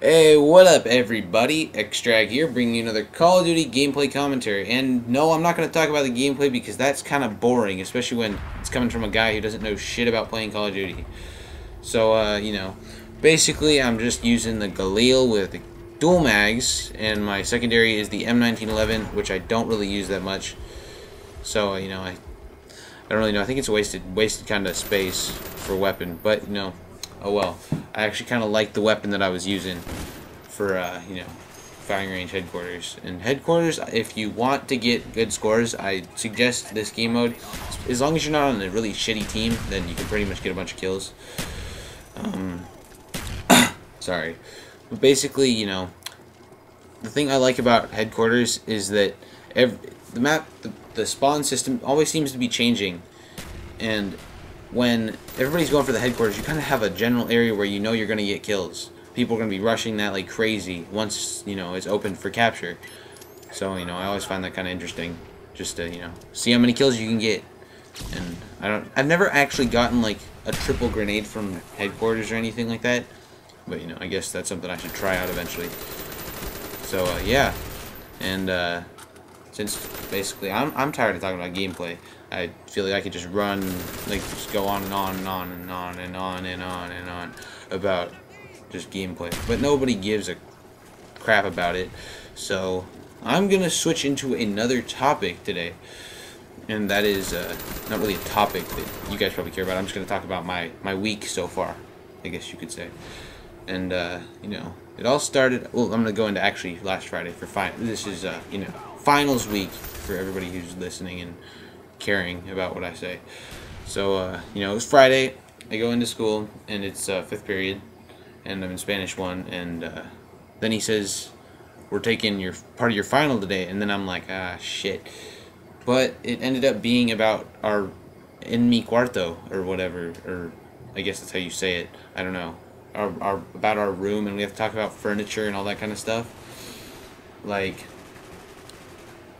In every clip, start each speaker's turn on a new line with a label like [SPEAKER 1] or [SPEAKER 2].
[SPEAKER 1] Hey, what up everybody? Extract here, bringing you another Call of Duty gameplay commentary. And no, I'm not going to talk about the gameplay because that's kind of boring, especially when it's coming from a guy who doesn't know shit about playing Call of Duty. So, basically I'm just using the Galil with the dual mags, and my secondary is the M1911, which I don't really use that much. So, I don't really know. I think it's wasted kind of space for weapon, but, oh well. I actually kind of like the weapon that I was using for, firing range headquarters. And headquarters, if you want to get good scores, I suggest this game mode. As long as you're not on a really shitty team, then you can pretty much get a bunch of kills. Sorry. But basically, the thing I like about headquarters is that the map, the spawn system always seems to be changing. And when everybody's going for the headquarters, you kind of have a general area where you're going to get kills. People are going to be rushing that like crazy once, it's open for capture. So, I always find that kind of interesting, just to, see how many kills you can get. And I've never actually gotten like a triple grenade from headquarters or anything like that. But, I guess that's something I should try out eventually. So, yeah. And, since basically I'm tired of talking about gameplay, I feel like I could just run, just go on and on and on and on and on and on and on about just gameplay. But nobody gives a crap about it. So I'm gonna switch into another topic today, and that is not really a topic that you guys probably care about. I'm just gonna talk about my week so far, I guess you could say. And it all started. Well, I'm gonna go into actually last Friday for this is finals week for everybody who's listening and caring about what I say. So it was Friday. I go into school and it's 5th period, and I'm in Spanish 1. And then he says, "We're taking your part of your final today." And then I'm like, ah, shit. But it ended up being about our en mi cuarto or whatever, or I guess that's how you say it. I don't know. About our room, and we have to talk about furniture and all that kind of stuff. Like,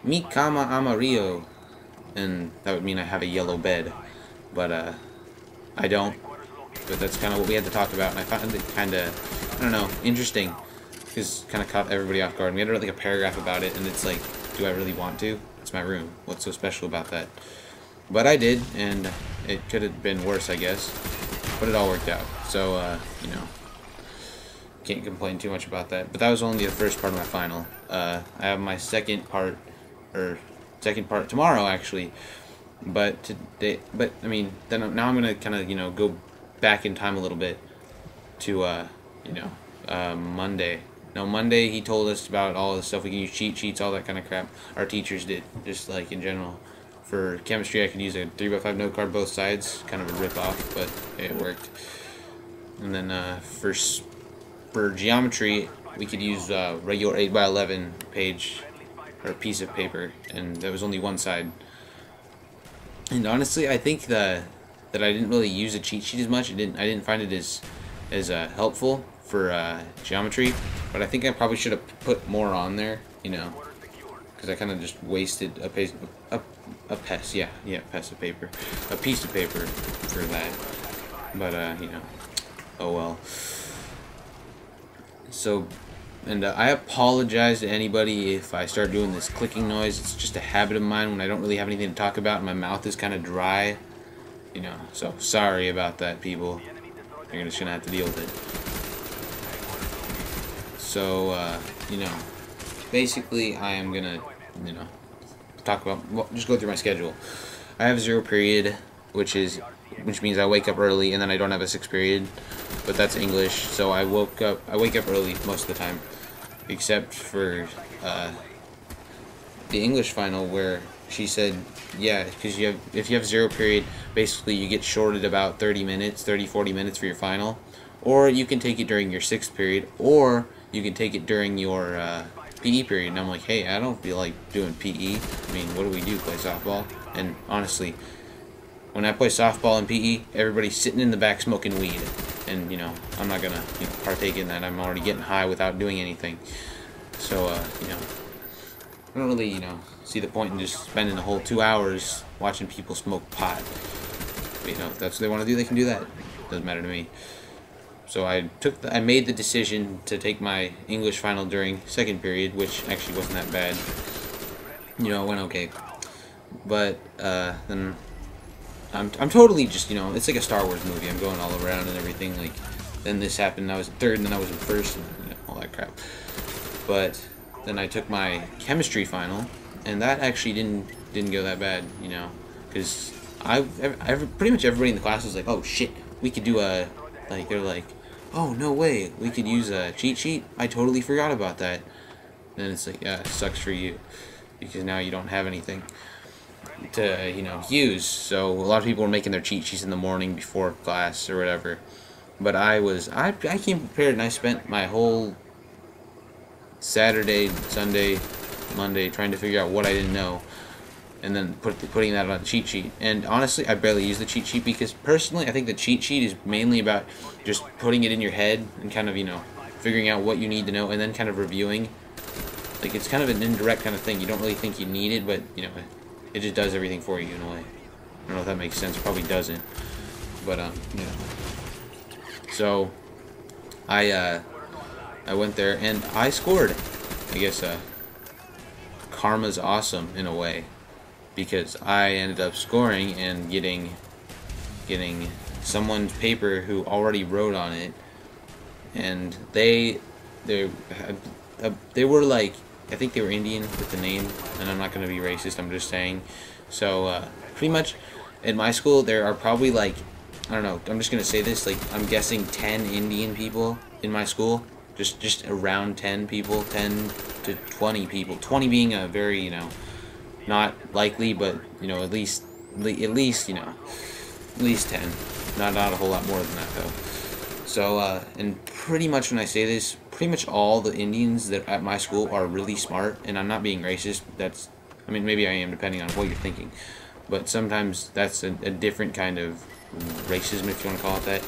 [SPEAKER 1] mi cama amarillo, and that would mean I have a yellow bed, but I don't. But that's kind of what we had to talk about, and I found it kind of, I don't know, interesting, because kind of caught everybody off guard. And we had to write like a paragraph about it, and it's like, do I really want to? It's my room. What's so special about that? But I did, and it could have been worse, I guess. But it all worked out. So, can't complain too much about that. But that was only the first part of my final. I have my second part tomorrow, actually. But today, then now I'm gonna kind of, go back in time a little bit to, Monday. No, Monday he told us about all the stuff we can use, cheat sheets, all that kind of crap. Our teachers did, just like in general. For chemistry, I could use a 3x5 note card both sides, kind of a rip-off, but it worked. And then for geometry, we could use regular 8x11 page or piece of paper, and there was only one side. And honestly, I think that I didn't really use a cheat sheet as much. I didn't find it as helpful for geometry, but I think I probably should have put more on there, because I kind of just wasted a piece of paper for that. But oh well. So, and I apologize to anybody if I start doing this clicking noise. It's just a habit of mine when I don't really have anything to talk about and my mouth is kind of dry. So sorry about that, people. You're just gonna have to deal with it. So, basically I am gonna, talk about, well, just go through my schedule. I have 0 period, which means I wake up early, and then I don't have a 6th period, but that's English. So I wake up early most of the time, except for the English final, where she said, yeah, because if you have 0 period, basically you get shorted about 40 minutes for your final, or you can take it during your 6th period, or you can take it during your PE period. And I'm like, hey, I don't feel like doing PE. I mean, what do we do? Play softball? And honestly, when I play softball and PE, everybody's sitting in the back smoking weed. And, I'm not going to partake in that. I'm already getting high without doing anything. So, I don't really, see the point in just spending the whole 2 hours watching people smoke pot. But, if that's what they want to do, they can do that. Doesn't matter to me. So I made the decision to take my English final during second period, which actually wasn't that bad. You know, it went okay. But then I'm totally just, you know, it's like a Star Wars movie. I'm going all around and everything. Like, then this happened, I was in third, and then I was in first, and you know, all that crap. But then I took my chemistry final, and that actually didn't go that bad, you know, because pretty much everybody in the class was like, oh shit, we could do a, like, they're like, oh no way, we could use a cheat sheet. I totally forgot about that. Then it's like, yeah, it sucks for you, because now you don't have anything to, you know, use. So a lot of people were making their cheat sheets in the morning before class or whatever. But I came prepared, and I spent my whole Saturday, Sunday, Monday trying to figure out what I didn't know, and then putting that on a cheat sheet. And honestly, I barely use the cheat sheet, because personally I think the cheat sheet is mainly about just putting it in your head and kind of, you know, figuring out what you need to know, and then kind of reviewing. Like, it's kind of an indirect kind of thing. You don't really think you need it, but, you know, it just does everything for you in a way. I don't know if that makes sense. Probably doesn't. But, you know. So, I went there, and I scored. I guess, karma's awesome in a way, because I ended up scoring and getting someone's paper who already wrote on it, and they were like, I think they were Indian with the name, and I'm not going to be racist, I'm just saying. So, pretty much, at my school, there are probably, like, I don't know, I'm just going to say this, like, I'm guessing 10 Indian people in my school. Just around 10 people, 10 to 20 people. 20 being a very, you know, not likely, but, you know, at least, you know, at least 10. Not a whole lot more than that, though. So, and pretty much when I say this, pretty much all the Indians that at my school are really smart, and I'm not being racist. That's, I mean, maybe I am, depending on what you're thinking. But sometimes that's a different kind of racism, if you want to call it that.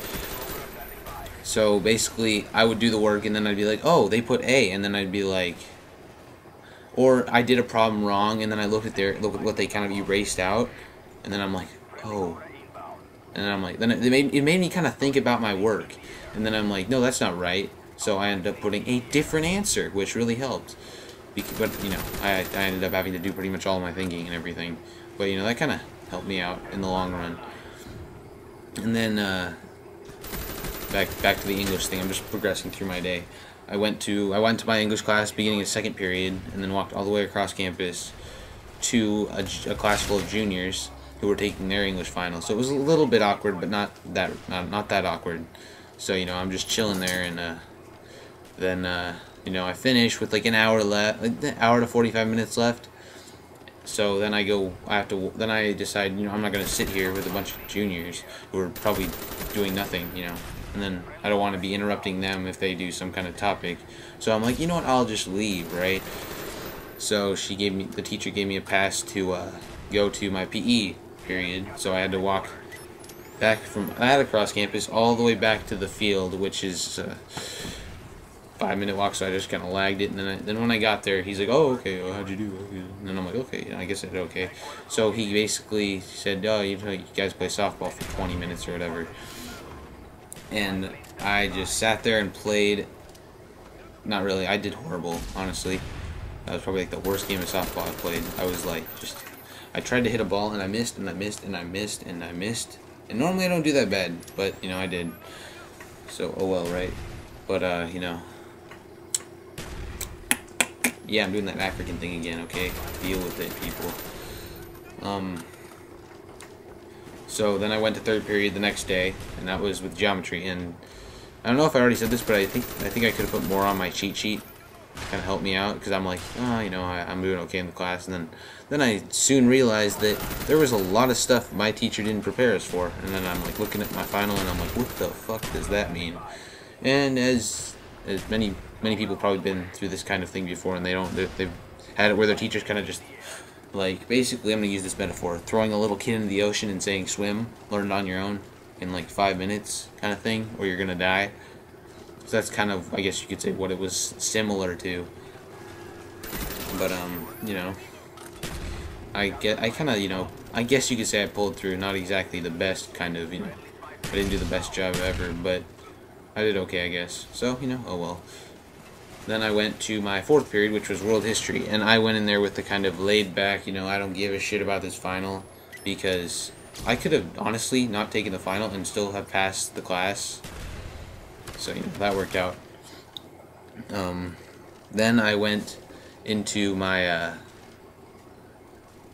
[SPEAKER 1] So basically, I would do the work, and then I'd be like, oh, they put A, and then I'd be like, or I did a problem wrong, and then I look at what they kind of erased out, and then I'm like, oh, and then I'm like, then it made me kind of think about my work, and then I'm like, no, that's not right. So I ended up putting a different answer, which really helped. But you know, I ended up having to do pretty much all my thinking and everything. But you know, that kind of helped me out in the long run. And then back to the English thing. I'm just progressing through my day. I went to my English class beginning of second period, and then walked all the way across campus to a class full of juniors who were taking their English final. So it was a little bit awkward, but not that awkward. So you know, I'm just chilling there, and then you know, I finish with like an hour left, like an hour to 45 minutes left. So then then I decide, you know, I'm not gonna sit here with a bunch of juniors who are probably doing nothing, you know. And then I don't want to be interrupting them if they do some kind of topic. So I'm like, you know what, I'll just leave, right? So the teacher gave me a pass to go to my PE period. So I had to walk back from that across campus all the way back to the field, which is a 5-minute walk. So I just kind of lagged it, and then when I got there, he's like, oh, okay, well, how'd you do? And then I'm like, okay, I guess I did okay. So he basically said, oh, you guys play softball for 20 minutes or whatever. And I just sat there and played. Not really. I did horrible, honestly. That was probably like the worst game of softball I played. I was like, I tried to hit a ball, and I missed, and I missed, and I missed, and I missed. And normally I don't do that bad, but, you know, I did. So, oh well, right? But, you know. Yeah, I'm doing that African thing again, okay? Deal with it, people. So then I went to third period the next day, and that was with geometry. And I don't know if I already said this, but I think I could have put more on my cheat sheet, kind of help me out, because I'm like, oh, you know, I'm doing okay in the class. And then I soon realized that there was a lot of stuff my teacher didn't prepare us for. And then I'm like looking at my final, and I'm like, what the fuck does that mean? And as many people probably been through this kind of thing before, and they've had it where their teachers kind of just, like, basically, I'm going to use this metaphor, throwing a little kid into the ocean and saying swim, learn it on your own in like 5 minutes kind of thing, or you're going to die. So that's kind of, I guess you could say, what it was similar to. But, you know, I kind of, you know, I guess you could say I pulled through. Not exactly the best kind of, you know, I didn't do the best job ever, but I did okay, I guess. So, you know, oh well. Then I went to my fourth period, which was world history, and I went in there with the kind of laid back, you know, I don't give a shit about this final, because I could have honestly not taken the final and still have passed the class. So, you know, that worked out. Then I went into my,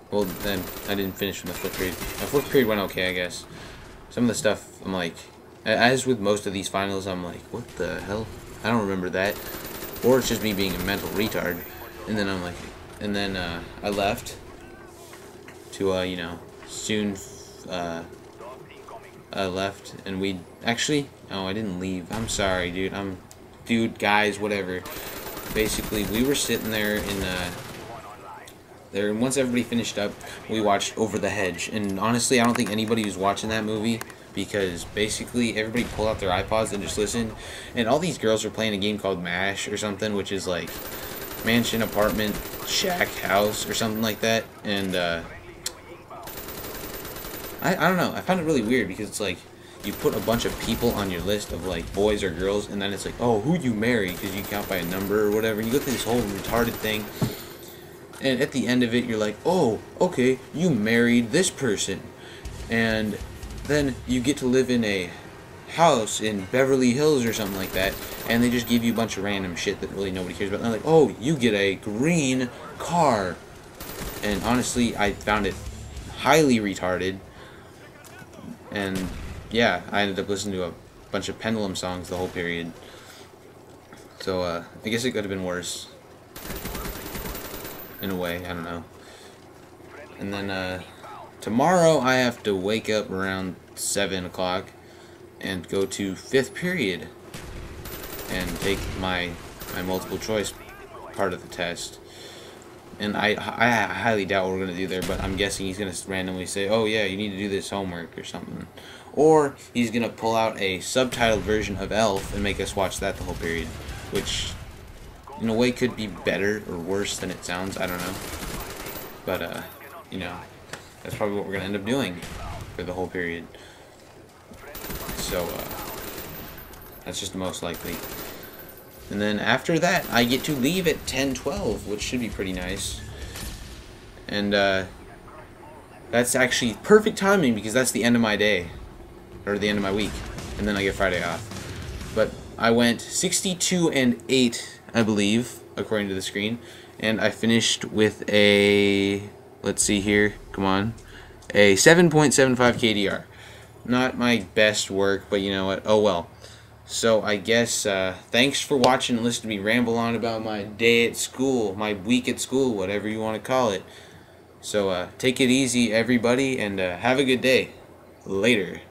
[SPEAKER 1] well, then I didn't finish from the fourth period. My fourth period went okay, I guess. Some of the stuff, I'm like, as with most of these finals, I'm like, what the hell? I don't remember that. Or it's just me being a mental retard. And then I'm like, and then I left to, you know, soon, I left, and we, actually, no, I didn't leave. I'm sorry, dude. Dude, guys, whatever. Basically, we were sitting there in, there, and once everybody finished up, we watched Over the Hedge. And honestly, I don't think anybody was watching that movie, because basically everybody pulled out their iPods and just listened, and all these girls were playing a game called MASH or something, which is like mansion, apartment, shack, house, or something like that. And I don't know, I found it really weird, because it's like you put a bunch of people on your list of like boys or girls, and then it's like, oh, who you marry, because you count by a number or whatever. You go through this whole retarded thing, and at the end of it you're like, oh, okay, you married this person, and then you get to live in a house in Beverly Hills or something like that, and they just give you a bunch of random shit that really nobody cares about. And they're like, oh, you get a green car. And honestly, I found it highly retarded. And yeah, I ended up listening to a bunch of Pendulum songs the whole period. So I guess it could have been worse. In a way, I don't know. And then tomorrow I have to wake up around 7 o'clock and go to 5th period and take my multiple choice part of the test. And I highly doubt what we're going to do there, but I'm guessing he's going to randomly say, oh yeah, you need to do this homework or something. Or he's going to pull out a subtitled version of Elf and make us watch that the whole period, which in a way could be better or worse than it sounds, I don't know. But, you know, that's probably what we're going to end up doing for the whole period. So, that's just the most likely. And then after that, I get to leave at 10:12, which should be pretty nice. And, that's actually perfect timing, because that's the end of my day. Or the end of my week. And then I get Friday off. But I went 62-8, I believe, according to the screen. And I finished with a, let's see here, come on, a 7.75 KDR. Not my best work, but you know what, oh well. So I guess, thanks for watching and listening to me ramble on about my day at school, my week at school, whatever you want to call it. So take it easy, everybody, and have a good day. Later.